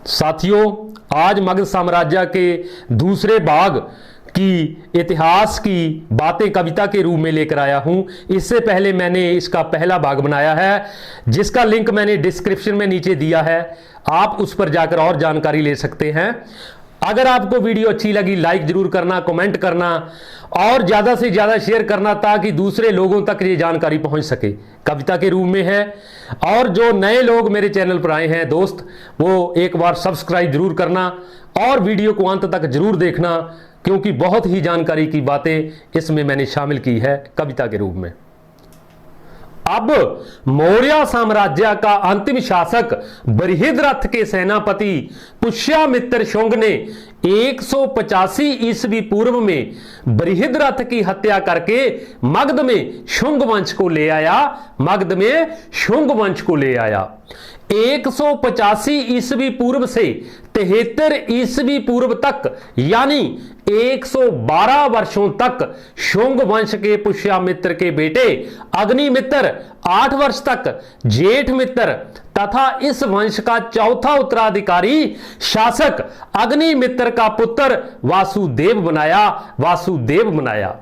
साथियों, आज मगध साम्राज्य के दूसरे भाग की इतिहास की बातें कविता के रूप में लेकर आया हूं। इससे पहले मैंने इसका पहला भाग बनाया है, जिसका लिंक मैंने डिस्क्रिप्शन में नीचे दिया है। आप उस पर जाकर और जानकारी ले सकते हैं। अगर आपको वीडियो अच्छी लगी, लाइक जरूर करना, कमेंट करना और ज़्यादा से ज़्यादा शेयर करना, ताकि दूसरे लोगों तक ये जानकारी पहुंच सके। कविता के रूप में है। और जो नए लोग मेरे चैनल पर आए हैं दोस्त, वो एक बार सब्सक्राइब जरूर करना और वीडियो को अंत तक जरूर देखना, क्योंकि बहुत ही जानकारी की बातें इसमें मैंने शामिल की है कविता के रूप में। अब मौर्य साम्राज्य का अंतिम शासक बृहद्रथ के सेनापति पुष्यमित्र शुंग ने 185 ईस्वी पूर्व में बृहद्रथ की हत्या करके मगध में शुंग वंश को ले आया। मगध में शुंग वंश को ले आया। 185 ईस्वी पूर्व से 73 ईस्वी पूर्व तक, यानी 112 वर्षों तक शुंग वंश के पुष्यमित्र के बेटे अग्निमित्र, 8 वर्ष तक जेठमित्र तथा इस वंश का चौथा उत्तराधिकारी शासक अग्निमित्र का पुत्र वासुदेव बनाया।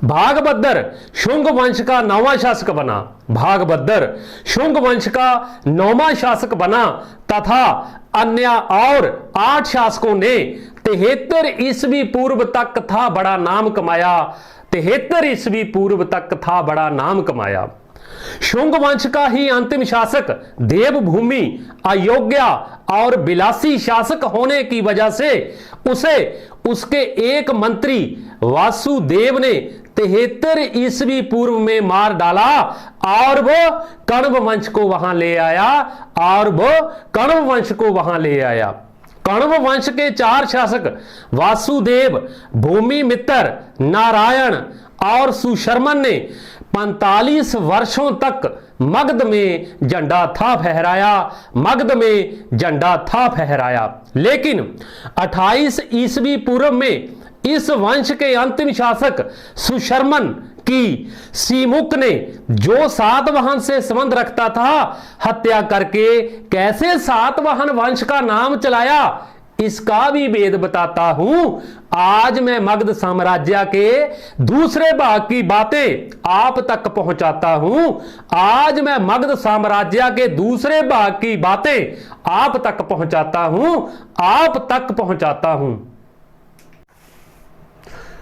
भागभद्र शुंग वंश का 9वां शासक बना। भागभद्र शुंग वंश का 9वां शासक बना तथा अन्य और 8 शासकों ने 73 ईस्वी पूर्व तक था बड़ा नाम कमाया। 73 ईस्वी पूर्व तक था बड़ा नाम कमाया। शुंग वंश का ही अंतिम शासक देवभूमि अयोग्य और विलासी शासक होने की वजह से उसे उसके एक मंत्री वासुदेव ने 73 ईस्वी पूर्व में मार डाला और वो कण्व वंश को वहां ले आया। कण्व वंश के 4 शासक वासुदेव, भूमिमित्र, नारायण और सुशर्मन ने 45 वर्षों तक मगध में झंडा था फहराया। लेकिन 28 ईस्वी पूर्व में इस वंश के अंतिम शासक सुशर्मन की सीमुक ने, जो सातवाहन से संबंध रखता था, हत्या करके कैसे सातवाहन वंश का नाम चलाया, इसका भी भेद बताता हूं। आज मैं मगध साम्राज्य के दूसरे भाग की बातें आप तक पहुंचाता हूं।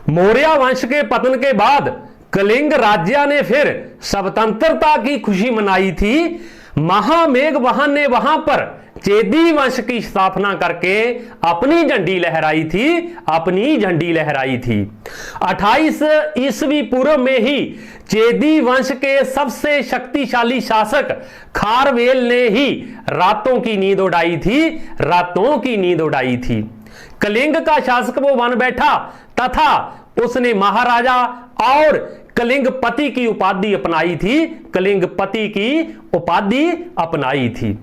मौर्य वंश के पतन के बाद कलिंग राज्य ने फिर स्वतंत्रता की खुशी मनाई थी। महामेघ वाहन ने वहां पर चेदी वंश की स्थापना करके अपनी झंडी लहराई थी। 28 ईस्वी पूर्व में ही चेदी वंश के सबसे शक्तिशाली शासक खारवेल ने ही रातों की नींद उड़ाई थी। कलिंग का शासक वो बन बैठा तथा उसने महाराजा और कलिंगपति की उपाधि अपनाई थी।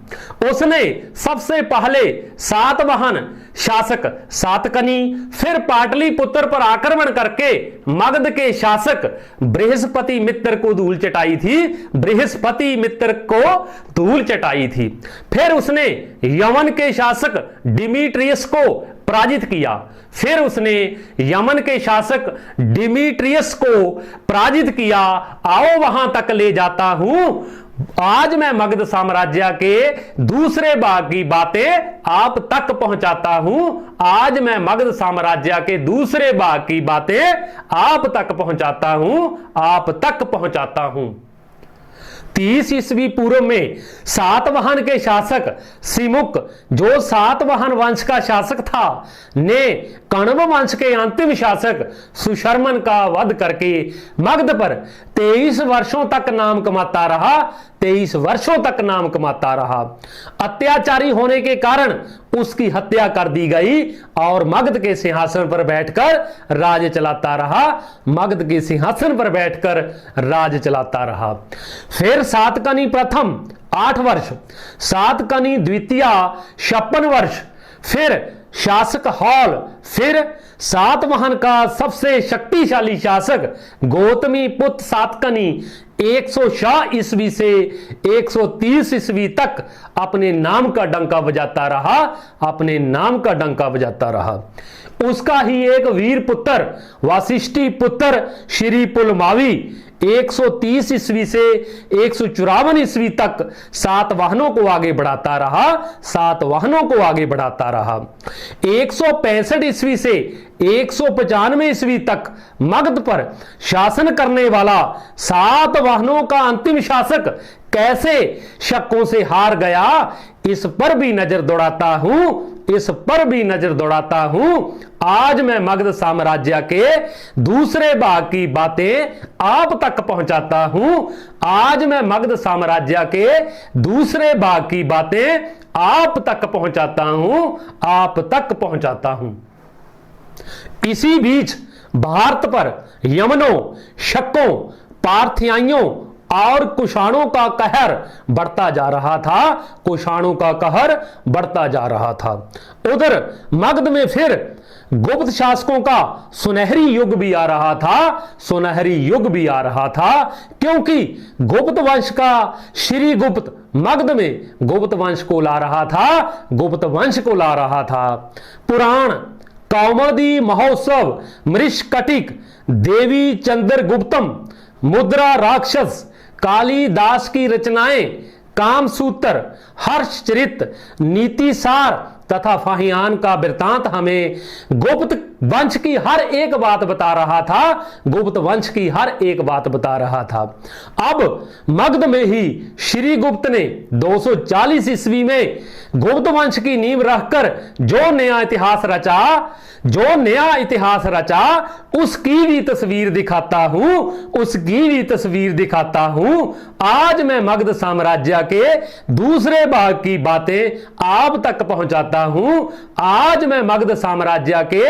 उसने सबसे पहले सातवाहन शासक सातकनी, फिर पाटलिपुत्र पर आक्रमण करके मगध के शासक बृहस्पति मित्र को धूल चटाई थी। फिर उसने यमन के शासक डिमीट्रियस को पराजित किया। आओ वहां तक ले जाता हूं। आज मैं मगध साम्राज्य के दूसरे भाग की बातें आप तक पहुंचाता हूं। 30 ईस्वी पूर्व में सातवाहन के शासक सिमुक, जो सातवाहन वंश का शासक था, ने कण्व वंश के अंतिम शासक सुशर्मन का वध करके मगध पर 23 वर्षों तक नाम कमाता रहा। अत्याचारी होने के कारण उसकी हत्या कर दी गई और मगध के सिंहासन पर बैठकर राज चलाता रहा। फिर सातकनी प्रथम 8 वर्ष, सातकनी द्वितीय 56 वर्ष, फिर शासक हॉल, फिर सातवाहन का सबसे शक्तिशाली शासक गौतमी पुत्र सातकनी 100 ईस्वी से 130 ईस्वी तक अपने नाम का डंका बजाता रहा, अपने नाम का डंका बजाता रहा। उसका ही एक वीर पुत्र वासिष्ठी पुत्र श्री पुलमावी 130 ईस्वी से 154 ईस्वी तक सातवाहनों को आगे बढ़ाता रहा, सातवाहनों को आगे बढ़ाता रहा। 165 ईस्वी से 195 ईस्वी तक मगध पर शासन करने वाला सातवाहनों का अंतिम शासक कैसे शकों से हार गया, इस पर भी नजर दौड़ाता हूं, इस पर भी नजर दौड़ाता हूं। आज मैं मगध साम्राज्य के दूसरे भाग की बातें आप तक पहुंचाता हूं। आज मैं मगध साम्राज्य के दूसरे भाग की बातें आप तक पहुंचाता हूं, आप तक पहुंचाता हूं। इसी बीच भारत पर यमनों, शकों, पार्थियाइयों और कुषाणों का कहर बढ़ता जा रहा था, कुषाणों का कहर बढ़ता जा रहा था। उधर मगध में फिर गुप्त शासकों का सुनहरी युग भी आ रहा था, सुनहरी युग भी आ रहा था, क्योंकि गुप्त वंश का श्री गुप्त मगध में गुप्त वंश को ला रहा था, गुप्त वंश को ला रहा था। पुराण, कौमुदी महोत्सव, मृषकटिक, देवी चंद्रगुप्तम, मुद्रा राक्षस, कालिदास की रचनाएं, कामसूत्र, हर्षचरित, नीतिसार तथा फाहियान का वृत्तांत हमें गुप्त वंश की हर एक बात बता रहा था, गुप्त वंश की हर एक बात बता रहा था। अब मगध में ही श्री गुप्त ने 240 ईस्वी में गुप्त वंश की नींव रखकर जो नया इतिहास रचा, जो नया इतिहास रचा, उसकी भी तस्वीर दिखाता हूं, उसकी भी तस्वीर दिखाता हूं। आज मैं मगध साम्राज्य के दूसरे भाग की बातें आप तक पहुंचाता हूं। आज मैं मगध साम्राज्य के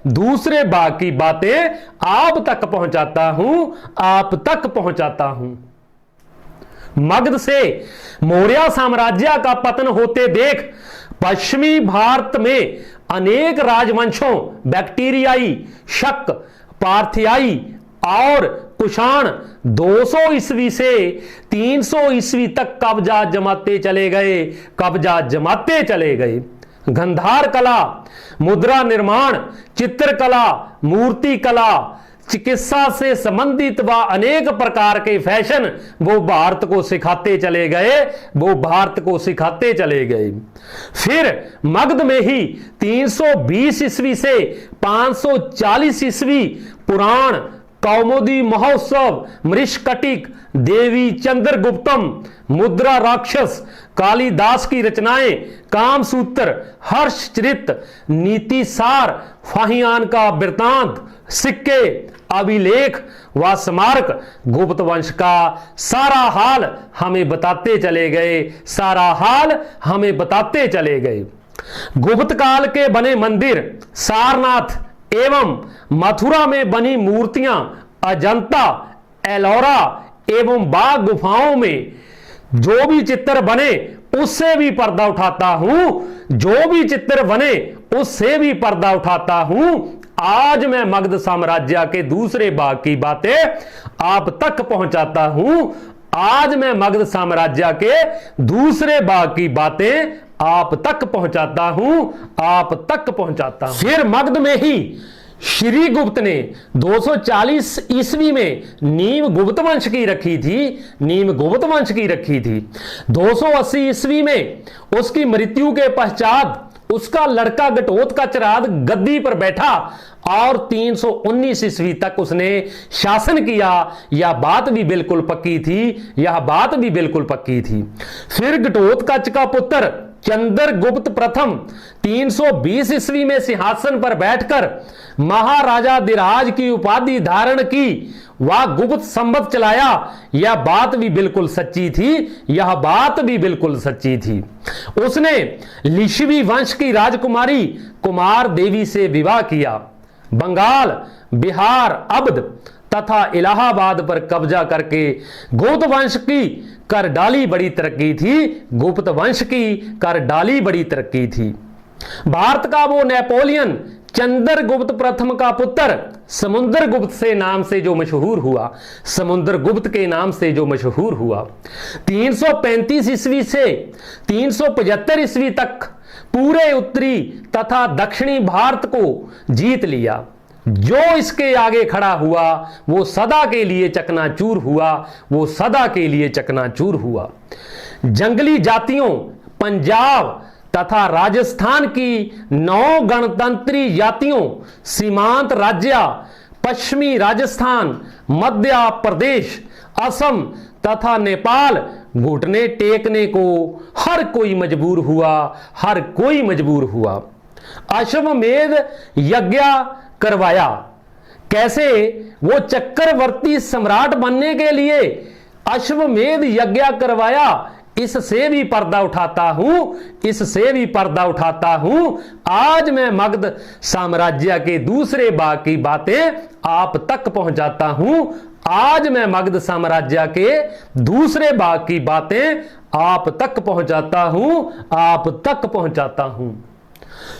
दूसरे भाग की बातें आप तक पहुंचाता हूं, आप तक पहुंचाता हूं। मगध से मौर्य साम्राज्य का पतन होते देख पश्चिमी भारत में अनेक राजवंशों बैक्टीरियाई, शक, पार्थियाई और कुषाण 200 ईस्वी से 300 ईस्वी तक कब्जा जमाते चले गए, कब्जा जमाते चले गए। गंधार कला, मुद्रा निर्माण, चित्रकला, मूर्ति कला, चिकित्सा से संबंधित व अनेक प्रकार के फैशन वो भारत को सिखाते चले गए, वो भारत को सिखाते चले गए। फिर मगध में ही 320 ईस्वी से 540 ईस्वी पुराण, कौमुदी महोत्सव, मृषकटिक, देवी चंद्रगुप्तम, मुद्रा राक्षस, कालिदास की रचनाएं, कामसूत्र, हर्षचरित, नीतिसार, फाहियान का वृत्तांत, सिक्के, अभिलेख व स्मारक गुप्त वंश का सारा हाल हमें बताते चले गए, सारा हाल हमें बताते चले गए। गुप्त काल के बने मंदिर, सारनाथ एवं मथुरा में बनी मूर्तियां, अजंता, एलोरा एवं बाघ गुफाओं में जो भी चित्र बने उससे भी पर्दा उठाता हूं, जो भी चित्र बने उससे भी पर्दा उठाता हूं। आज मैं मगध साम्राज्य के दूसरे भाग की बातें आप तक पहुंचाता हूं। आज मैं मगध साम्राज्य के दूसरे भाग की बातें आप तक पहुंचाता हूं, आप तक पहुंचाता हूं। फिर मगध में ही श्री गुप्त ने 240 ईस्वी में नींव गुप्त वंश की रखी थी, नींव गुप्त वंश की रखी थी। 280 ईस्वी में उसकी मृत्यु के पश्चात उसका लड़का घटोत्कच गद्दी पर बैठा और 319 ईस्वी तक उसने शासन किया। यह बात भी बिल्कुल पक्की थी, यह बात भी बिल्कुल पक्की थी। फिर घटोत्कच का पुत्र चंद्रगुप्त प्रथम 320 ईस्वी में सिंहासन पर बैठकर महाराजा धीराज की उपाधि धारण की, वह गुप्त संवत चलाया। यह बात भी बिल्कुल सच्ची थी, यह बात भी बिल्कुल सच्ची थी। उसने लिच्छवी वंश की राजकुमारी कुमार देवी से विवाह किया। बंगाल, बिहार, अवध तथा इलाहाबाद पर कब्जा करके गुप्त वंश की कर डाली बड़ी तरक्की थी, गुप्त वंश की कर डाली बड़ी तरक्की थी। भारत का वो नेपोलियन चंद्रगुप्त प्रथम का पुत्र समुद्रगुप्त से नाम से जो मशहूर हुआ, समुद्रगुप्त के नाम से जो मशहूर हुआ। 335 ईस्वी से 375 ईस्वी तक पूरे उत्तरी तथा दक्षिणी भारत को जीत लिया। जो इसके आगे खड़ा हुआ वो सदा के लिए चकनाचूर हुआ, वो सदा के लिए चकनाचूर हुआ। जंगली जातियों पंजाब तथा राजस्थान की 9 गणतंत्री जातियों, सीमांत राज्य पश्चिमी राजस्थान, मध्य प्रदेश, असम तथा नेपाल घुटने टेकने को हर कोई मजबूर हुआ, हर कोई मजबूर हुआ। अश्वमेध यज्ञ करवाया। कैसे? वो चक्रवर्ती सम्राट बनने के लिए अश्वमेध यज्ञ करवाया। इससे भी पर्दा उठाता हूं, इससे भी पर्दा उठाता हूं। आज मैं मगध साम्राज्य के दूसरे भाग की बातें आप तक पहुंचाता हूं। आज मैं मगध साम्राज्य के दूसरे भाग की बातें आप तक पहुंचाता हूं, आप तक पहुंचाता हूं।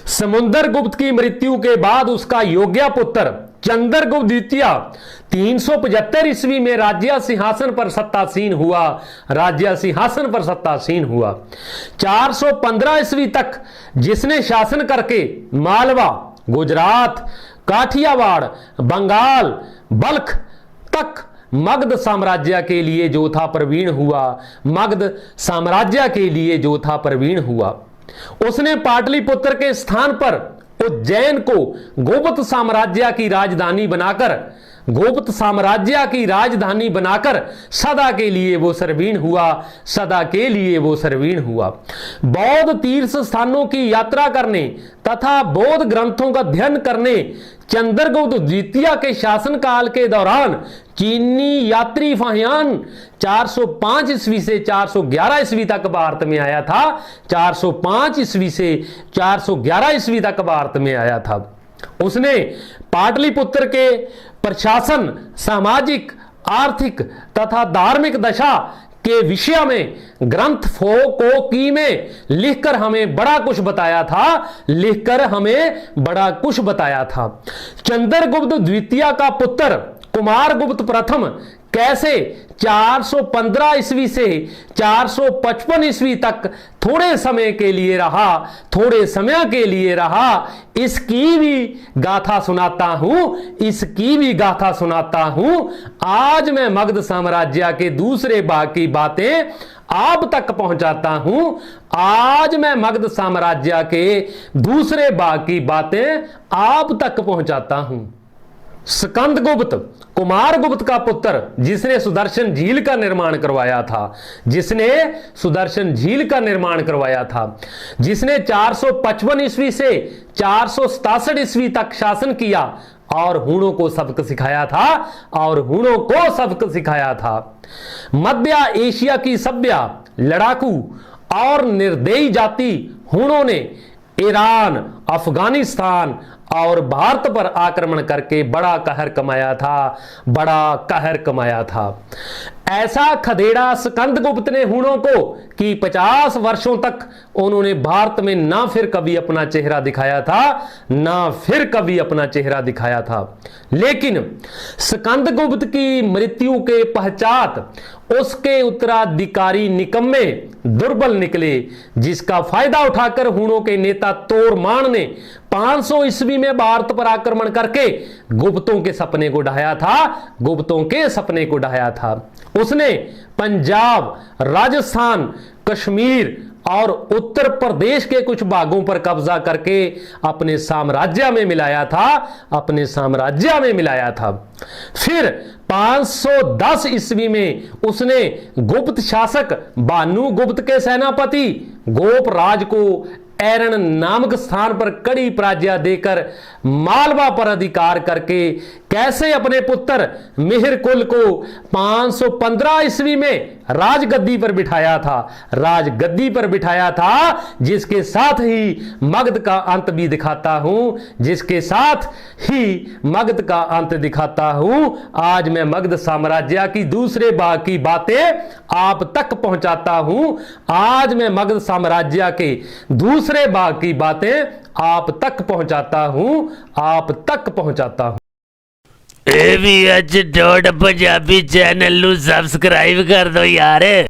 समुद्रगुप्त की मृत्यु के बाद उसका योग्य पुत्र चंद्रगुप्त द्वितीय 375 ईस्वी में राज्य सिंहासन पर सत्तासीन हुआ, राज्य सिंहासन पर सत्तासीन हुआ। 415 ईस्वी तक जिसने शासन करके मालवा, गुजरात, काठियावाड़, बंगाल, बल्ख तक मगध साम्राज्य के लिए जो था प्रवीण हुआ, मगध साम्राज्य के लिए जो था प्रवीण हुआ। उसने पाटलिपुत्र के स्थान पर उज्जैन को गुप्त साम्राज्य की राजधानी बनाकर, गुप्त साम्राज्य की राजधानी बनाकर सदा के लिए वो सर्वीण हुआ, सदा के लिए वो सर्वीण हुआ। बौद्ध तीर्थ स्थानों की यात्रा करने तथा बौद्ध ग्रंथों का अध्ययन करने चंद्रगुप्त द्वितीय के शासनकाल के दौरान चीनी यात्री फाहियान 405 ईस्वी से 411 ईस्वी तक भारत में आया था। 405 ईस्वी से 411 ईस्वी तक भारत में आया था। उसने पाटलिपुत्र के प्रशासन, सामाजिक, आर्थिक तथा धार्मिक दशा के विषय में ग्रंथ फोकोकी में लिखकर हमें बड़ा कुछ बताया था, लिखकर हमें बड़ा कुछ बताया था। चंद्रगुप्त द्वितीय का पुत्र कुमारगुप्त प्रथम कैसे 415 ईस्वी से 455 ईस्वी तक थोड़े समय के लिए रहा, थोड़े समय के लिए रहा, इसकी भी गाथा सुनाता हूं, इसकी भी गाथा सुनाता हूं। आज मैं मगध साम्राज्य के दूसरे भाग की बातें आप तक पहुंचाता हूं। आज मैं मगध साम्राज्य के दूसरे भाग की बातें आप तक पहुंचाता हूं। स्कंदगुप्त कुमारगुप्त का पुत्र जिसने सुदर्शन झील का निर्माण करवाया था, जिसने सुदर्शन झील का निर्माण करवाया था, जिसने 455 ईस्वी से 467 ईस्वी तक शासन किया और हूणों को सबक सिखाया था, और हूणों को सबक सिखाया था। मध्य एशिया की सभ्य, लड़ाकू और निर्दयी जाति हूणों ने ईरान, अफगानिस्तान और भारत पर आक्रमण करके बड़ा कहर कमाया था, बड़ा कहर कमाया था। ऐसा खदेड़ा स्कंदगुप्त ने हूणों को कि 50 वर्षों तक उन्होंने भारत में ना फिर कभी अपना चेहरा दिखाया था, ना फिर कभी अपना चेहरा दिखाया था। लेकिन स्कंदगुप्त की मृत्यु के पश्चात उसके उत्तराधिकारी निकम्मे, दुर्बल निकले, जिसका फायदा उठाकर हूणों के नेता तोरमान ने 500 ईस्वी में भारत पर आक्रमण करके गुप्तों के सपने को ढाया था, गुप्तों के सपने को ढाया था। उसने पंजाब, राजस्थान, कश्मीर और उत्तर प्रदेश के कुछ भागों पर कब्जा करके अपने साम्राज्य में मिलाया था, अपने साम्राज्य में मिलाया था। फिर 510 ईस्वी में उसने गुप्त शासक भानुगुप्त के सेनापति गोपराज को एरन नामक स्थान पर कड़ी पराजय देकर मालवा पर अधिकार करके कैसे अपने पुत्र मिहिरकुल को 515 ईस्वी में राजगद्दी पर बिठाया था, राजगद्दी पर बिठाया था, जिसके साथ ही मगध का अंत भी दिखाता हूं, जिसके साथ ही मगध का अंत दिखाता हूं। आज मैं मगध साम्राज्य की दूसरे भाग की बातें आप तक पहुंचाता हूं। आज मैं मगध साम्राज्य के दूसरे भाग की बातें आप तक पहुंचाता हूं, आप तक पहुंचाता हूं। ए भी पंजाबी चैनल नू सबसक्राइब कर दो यार।